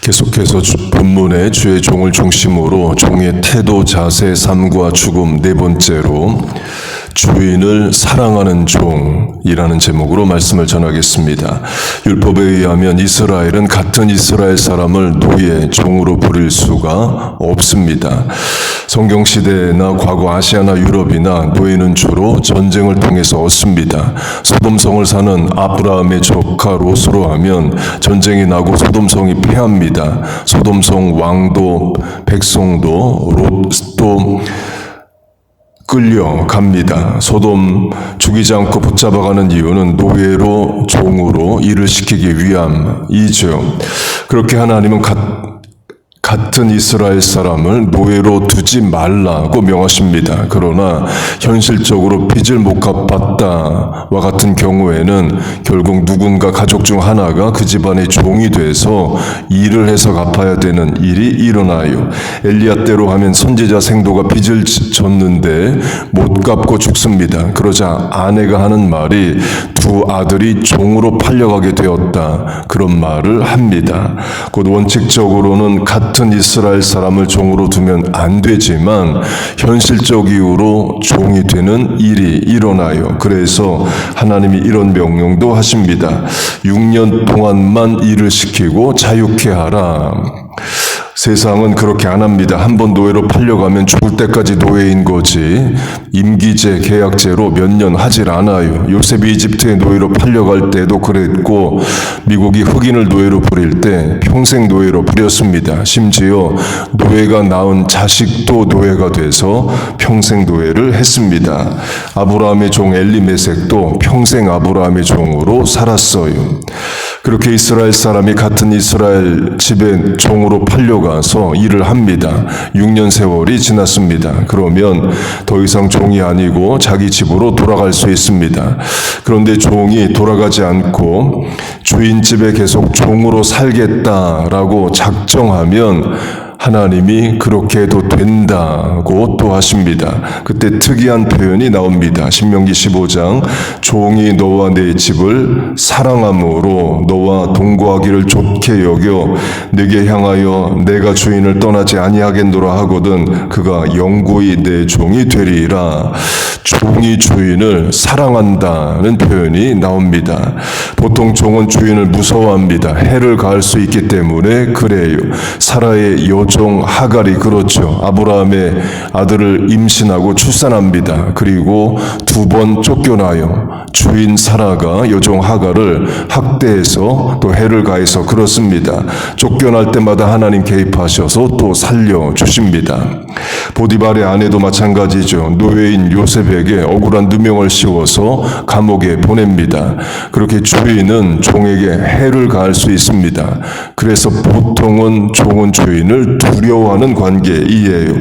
계속해서 본문의 주의 종을 중심으로 종의 태도, 자세, 삶과 죽음, 네 번째로 주인을 사랑하는 종이라는 제목으로 말씀을 전하겠습니다. 율법에 의하면 이스라엘은 같은 이스라엘 사람을 노예, 종으로 부릴 수가 없습니다. 성경시대나 과거 아시아나 유럽이나 노예는 주로 전쟁을 통해서 얻습니다. 소돔성을 사는 아브라함의 조카 롯으로 하면 전쟁이 나고 소돔성이 패합니다. 소돔성 왕도 백성도 롯도 끌려갑니다. 소돔 죽이지 않고 붙잡아가는 이유는 노예로 종으로 일을 시키기 위함이죠. 그렇게 하나님은 같은 이스라엘 사람을 노예로 두지 말라고 명하십니다. 그러나 현실적으로 빚을 못 갚았다와 같은 경우에는 결국 누군가 가족 중 하나가 그 집안의 종이 돼서 일을 해서 갚아야 되는 일이 일어나요. 엘리야 때로 하면 선지자 생도가 빚을 졌는데 못 갚고 죽습니다. 그러자 아내가 하는 말이 두 아들이 종으로 팔려가게 되었다, 그런 말을 합니다. 곧 원칙적으로는 같은 이스라엘 사람을 종으로 두면 안 되지만 현실적 이유로 종이 되는 일이 일어나요. 그래서 하나님이 이런 명령도 하십니다. 6년 동안만 일을 시키고 자유케 하라. 세상은 그렇게 안 합니다. 한번 노예로 팔려가면 죽을 때까지 노예인 거지 임기제, 계약제로 몇 년 하질 않아요. 요셉이 이집트에 노예로 팔려갈 때도 그랬고 미국이 흑인을 노예로 부릴 때 평생 노예로 부렸습니다. 심지어 노예가 낳은 자식도 노예가 돼서 평생 노예를 했습니다. 아브라함의 종 엘리메섹도 평생 아브라함의 종으로 살았어요. 그렇게 이스라엘 사람이 같은 이스라엘 집에 종으로 팔려가서 일을 합니다. 6년 세월이 지났습니다. 그러면 더 이상 종이 아니고 자기 집으로 돌아갈 수 있습니다. 그런데 종이 돌아가지 않고 주인 집에 계속 종으로 살겠다라고 작정하면 하나님이 그렇게 해도 된다고 또 하십니다. 그때 특이한 표현이 나옵니다. 신명기 15장 종이 너와 내 집을 사랑함으로 너와 동거하기를 좋게 여겨 내게 향하여 내가 주인을 떠나지 아니하겠노라 하거든 그가 영구히 내 종이 되리라. 종이 주인을 사랑한다는 표현이 나옵니다. 보통 종은 주인을 무서워합니다. 해를 가할 수 있기 때문에 그래요. 사라의 여종 하갈이 그렇죠. 아브라함의 아들을 임신하고 출산합니다. 그리고 2번 쫓겨나요. 주인 사라가 여종 하갈을 학대해서 또 해를 가해서 그렇습니다. 쫓겨날 때마다 하나님 개입하셔서 또 살려주십니다. 보디발의 아내도 마찬가지죠. 노예인 요셉에게 억울한 누명을 씌워서 감옥에 보냅니다. 그렇게 주인은 종에게 해를 가할 수 있습니다. 그래서 보통은 종은 주인을 두려워하는 관계이에요.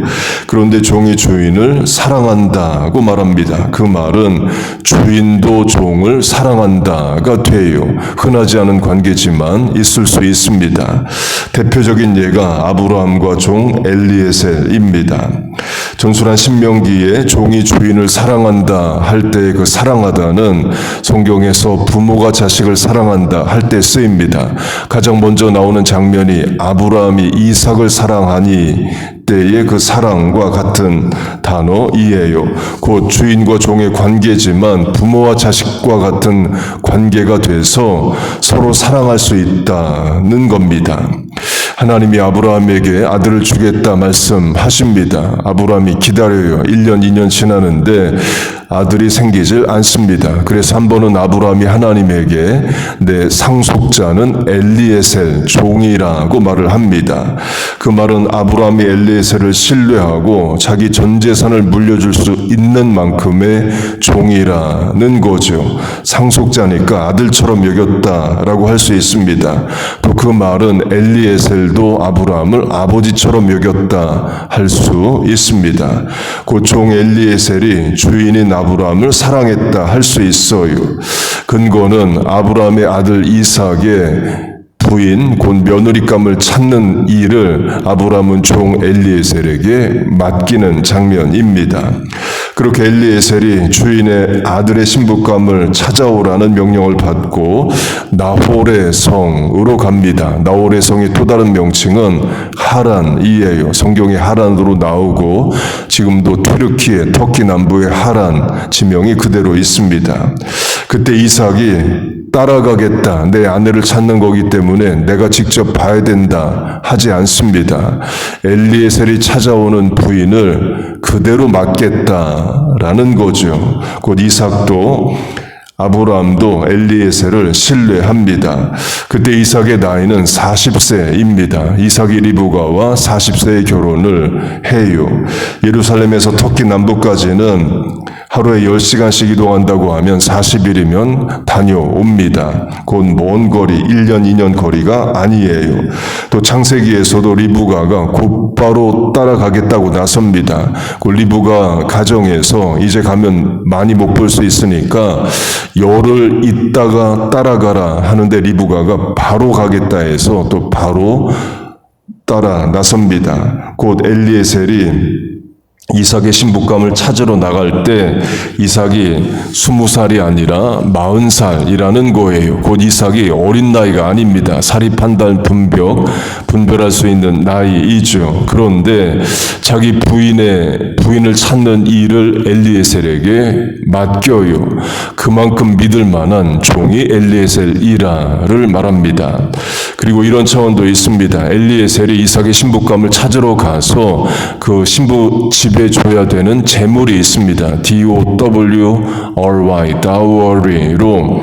그런데 종이 주인을 사랑한다고 말합니다. 그 말은 주인도 종을 사랑한다가 돼요. 흔하지 않은 관계지만 있을 수 있습니다. 대표적인 예가 아브라함과 종 엘리에셀입니다. 전술한 신명기에 종이 주인을 사랑한다 할 때 그 사랑하다는 성경에서 부모가 자식을 사랑한다 할 때 쓰입니다. 가장 먼저 나오는 장면이 아브라함이 이삭을 사랑하니 때의 그 사랑과 같은 단어이에요. 곧 주인과 종의 관계지만 부모와 자식과 같은 관계가 돼서 서로 사랑할 수 있다는 겁니다. 하나님이 아브라함에게 아들을 주겠다 말씀하십니다. 아브라함이 기다려요. 1년, 2년 지나는데 아들이 생기질 않습니다. 그래서 한 번은 아브라함이 하나님에게 내 상속자는 엘리에셀 종이라고 말을 합니다. 그 말은 아브라함이 엘리에셀을 신뢰하고 자기 전 재산을 물려줄 수 있는 만큼의 종이라는 거죠. 상속자니까 아들처럼 여겼다라고 할 수 있습니다. 또 그 말은 엘리에셀도 아브라함을 아버지처럼 여겼다 할 수 있습니다. 그 종 엘리에셀이 주인인 아브라함을 사랑했다 할 수 있어요. 근거는 아브라함의 아들 이삭의 부인 곧 며느리감을 찾는 일을 아브라함은 종 엘리에셀에게 맡기는 장면입니다. 그렇게 엘리에셀이 주인의 아들의 신부감을 찾아오라는 명령을 받고 나홀의 성으로 갑니다. 나홀의 성의 또 다른 명칭은 하란이에요. 성경에 하란으로 나오고 지금도 튀르키예, 터키 남부의 하란 지명이 그대로 있습니다. 그때 이삭이 따라가겠다, 내 아내를 찾는 거기 때문에 내가 직접 봐야 된다 하지 않습니다. 엘리에셀이 찾아오는 부인을 그대로 맡겠다라는 거죠. 곧 이삭도 아브라함도 엘리에셀을 신뢰합니다. 그때 이삭의 나이는 40세입니다. 이삭이 리브가와 40세에 결혼을 해요. 예루살렘에서 터키 남부까지는 하루에 10시간씩 이동한다고 하면 40일이면 다녀옵니다. 곧 먼 거리, 1년, 2년 거리가 아니에요. 또 창세기에서도 리브가가 곧바로 따라가겠다고 나섭니다. 곧 리브가 가정에서 이제 가면 많이 못 볼 수 있으니까 열흘 있다가 따라가라 하는데 리브가가 바로 가겠다 해서 또 바로 따라 나섭니다. 곧 엘리에셀이 이삭의 신부감을 찾으러 나갈 때 이삭이 20살이 아니라 40살이라는 거예요. 곧 이삭이 어린 나이가 아닙니다. 사리 판단 분별할 수 있는 나이이죠. 그런데 자기 부인을 찾는 일을 엘리에셀에게 맡겨요. 그만큼 믿을 만한 종이 엘리에셀이라를 말합니다. 그리고 이런 차원도 있습니다. 엘리에셀이 이삭의 신부감을 찾으러 가서 그 신부 집에 줘야 되는 재물이 있습니다. DOWRY, dowry로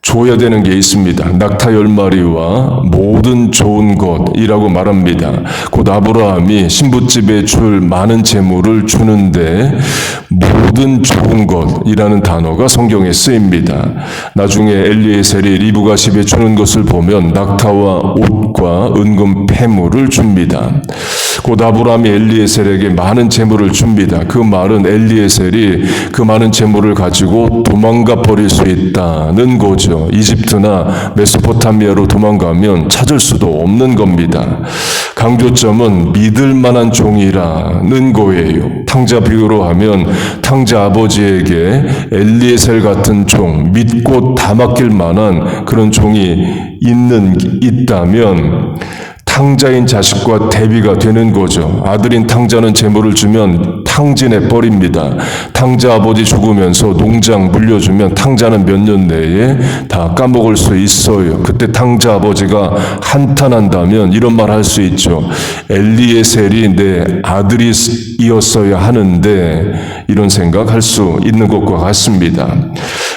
줘야 되는 게 있습니다. 낙타 10마리와 모든 좋은 것이라고 말합니다. 곧 아브라함이 신부집에 줄 많은 재물을 주는데 모든 좋은 것이라는 단어가 성경에 쓰입니다. 나중에 엘리에셀이 리브가 집에 주는 것을 보면 낙타와 옷과 은금 폐물을 줍니다. 곧 아브라함이 엘리에셀에게 많은 재물을 줍니다. 그 말은 엘리에셀이 그 많은 재물을 가지고 도망가 버릴 수 있다는 거죠. 이집트나 메소포타미아로 도망가면 찾을 수도 없는 겁니다. 강조점은 믿을 만한 종이라는 거예요. 탕자 비유로 하면 탕자 아버지에게 엘리에셀 같은 종, 믿고 다 맡길 만한 그런 종이 있다면 탕자인 자식과 대비가 되는 거죠. 아들인 탕자는 재물을 주면 탕진해 버립니다. 탕자 아버지 죽으면서 농장 물려주면 탕자는 몇 년 내에 다 까먹을 수 있어요. 그때 탕자 아버지가 한탄한다면 이런 말 할 수 있죠. 엘리에셀이 내 아들이었어야 하는데, 이런 생각할 수 있는 것과 같습니다.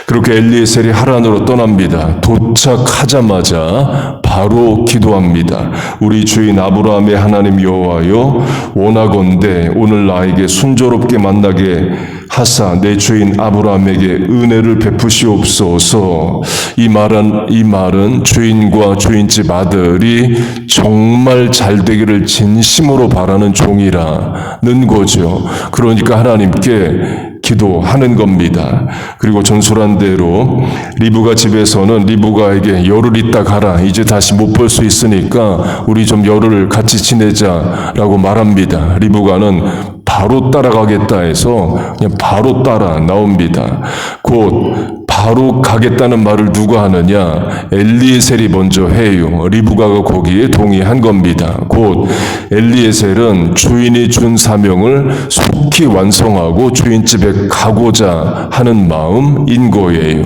그렇게 엘리에셀이 하란으로 떠납니다. 도착하자마자 바로 기도합니다. 우리 주인 아브라함의 하나님 여호와여, 원하건대 오늘 나에게 순조롭게 만나게 하사 내 주인 아브라함에게 은혜를 베푸시옵소서. 이 말은 주인과 주인집 아들이 정말 잘 되기를 진심으로 바라는 종이라는 거죠. 그러니까 하나님께 기도하는 겁니다. 그리고 전술한 대로 리브가 집에서는 리브가에게 열흘 있다 가라. 이제 다시 못 볼 수 있으니까 우리 좀 열흘 같이 지내자라고 말합니다. 리브가는 바로 따라가겠다 해서 그냥 바로 따라 나옵니다. 곧 바로 가겠다는 말을 누가 하느냐? 엘리에셀이 먼저 해요. 리브가가 거기에 동의한 겁니다. 곧 엘리에셀은 주인이 준 사명을 속히 완성하고 주인집에 가고자 하는 마음인 거예요.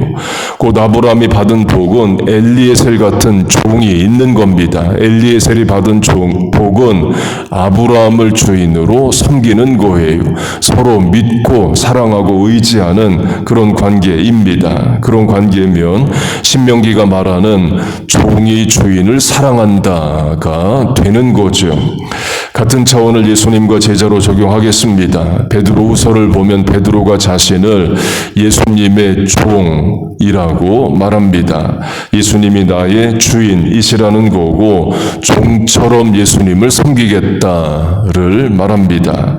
곧 아브라함이 받은 복은 엘리에셀 같은 종이 있는 겁니다. 엘리에셀이 받은 복은 아브라함을 주인으로 섬기는 거예요. 서로 믿고 사랑하고 의지하는 그런 관계입니다. 그런 관계면 신명기가 말하는 종이 주인을 사랑한다가 되는 거죠. 같은 차원을 예수님과 제자로 적용하겠습니다. 베드로후서를 보면 베드로가 자신을 예수님의 종이라고 말합니다. 예수님이 나의 주인이시라는 거고 종처럼 예수님을 섬기겠다를 말합니다.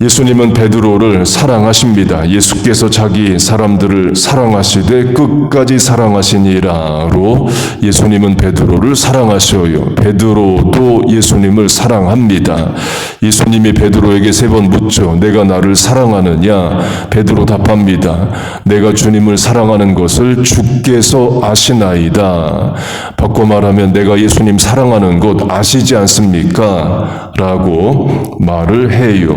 예수님은 베드로를 사랑하십니다. 예수께서 자기 사람들을 사랑하시되 끝까지 사랑하시니라로 예수님은 베드로를 사랑하셔요. 베드로도 예수님을 사랑합니다. 예수님이 베드로에게 3번 묻죠. 내가 나를 사랑하느냐? 베드로 답합니다. 내가 주님을 사랑하는 것을 주께서 아시나이다. 바꿔 말하면 내가 예수님 사랑하는 것 아시지 않습니까? 라고 말을 해요.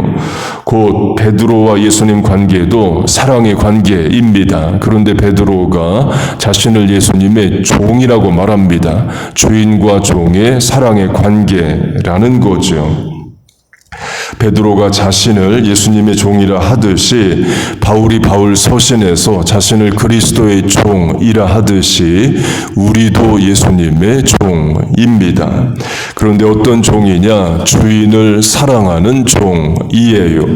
곧 베드로와 예수님 관계도 사랑의 관계입니다. 그런데 베드로가 자신을 예수님의 종이라고 말합니다. 주인과 종의 사랑의 관계라는 거죠. 베드로가 자신을 예수님의 종이라 하듯이 바울이 바울 서신에서 자신을 그리스도의 종이라 하듯이 우리도 예수님의 종입니다. 그런데 어떤 종이냐? 주인을 사랑하는 종이에요.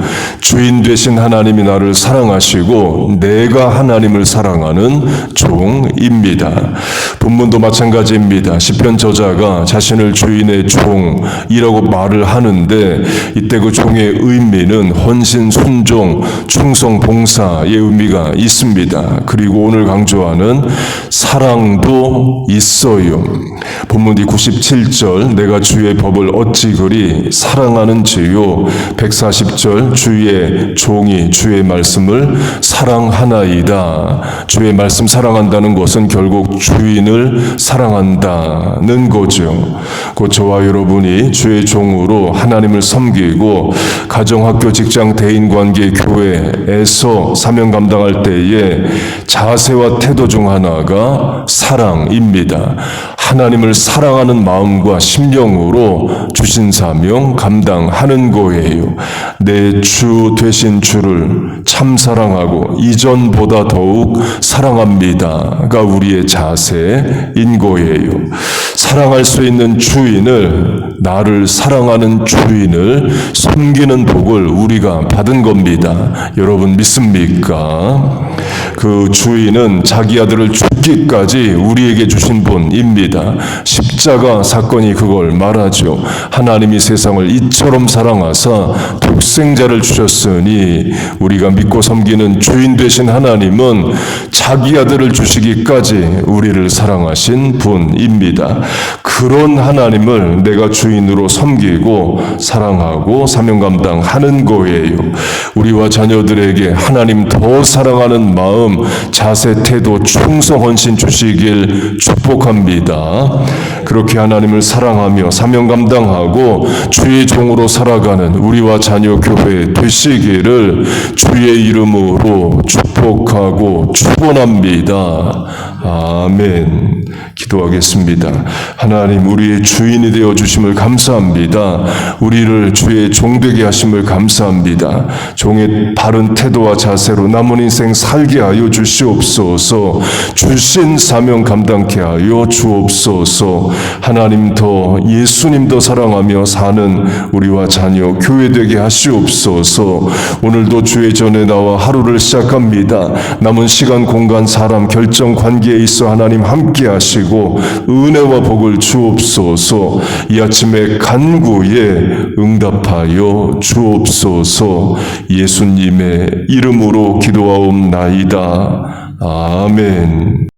주인 되신 하나님이 나를 사랑하시고 내가 하나님을 사랑하는 종입니다. 본문도 마찬가지입니다. 시편 저자가 자신을 주인의 종이라고 말을 하는데 이때 그 종의 의미는 헌신, 순종, 충성, 봉사의 의미가 있습니다. 그리고 오늘 강조하는 사랑도 있어요. 본문 뒤 97절 내가 주의 법을 어찌 그리 사랑하는지요. 140절 주의 종이 주의 말씀을 사랑하나이다. 주의 말씀 사랑한다는 것은 결국 주인을 사랑한다는 거죠. 곧 저와 여러분이 주의 종으로 하나님을 섬기고 가정, 학교, 직장, 대인관계, 교회에서 사명 감당할 때에 자세와 태도 중 하나가 사랑입니다. 하나님을 사랑하는 마음과 심령으로 주신 사명 감당하는 거예요. 내 주 되신 주를 참 사랑하고 이전보다 더욱 사랑합니다가 우리의 자세인 거예요. 사랑할 수 있는 주인을, 나를 사랑하는 주인을 섬기는 복을 우리가 받은 겁니다. 여러분 믿습니까? 그 주인은 자기 아들을 죽기까지 우리에게 주신 분입니다. 십자가 사건이 그걸 말하죠. 하나님이 세상을 이처럼 사랑하사 독생자를 주셨으니 우리가 믿고 섬기는 주인 되신 하나님은 자기 아들을 주시기까지 우리를 사랑하신 분입니다. 그런 하나님을 내가 주인으로 섬기고 사랑하고 사명 감당하는 거예요. 우리와 자녀들에게 하나님 더 사랑하는 마음, 자세, 태도, 충성, 헌신 주시길 축복합니다. 그렇게 하나님을 사랑하며 사명 감당하고 주의 종으로 살아가는 우리와 자녀 교회 되시기를 주의 이름으로 축복하고 축원합니다. 아멘. 기도하겠습니다. 하나님, 우리의 주인이 되어 주심을 감사합니다. 우리를 주의 종되게 하심을 감사합니다. 종의 바른 태도와 자세로 남은 인생 살게 하여 주시옵소서. 주신 사명 감당케 하여 주옵소서. 하나님 더 예수님 더 사랑하며 사는 우리와 자녀 교회 되게 하시옵소서. 오늘도 주의 전에 나와 하루를 시작합니다. 남은 시간, 공간, 사람, 결정, 관계에 있어 하나님 함께 하시고 은혜와 복을 주옵소서. 이 아침에 간구에 응답하여 주옵소서. 예수님의 이름으로 기도하옵나이다. 아멘.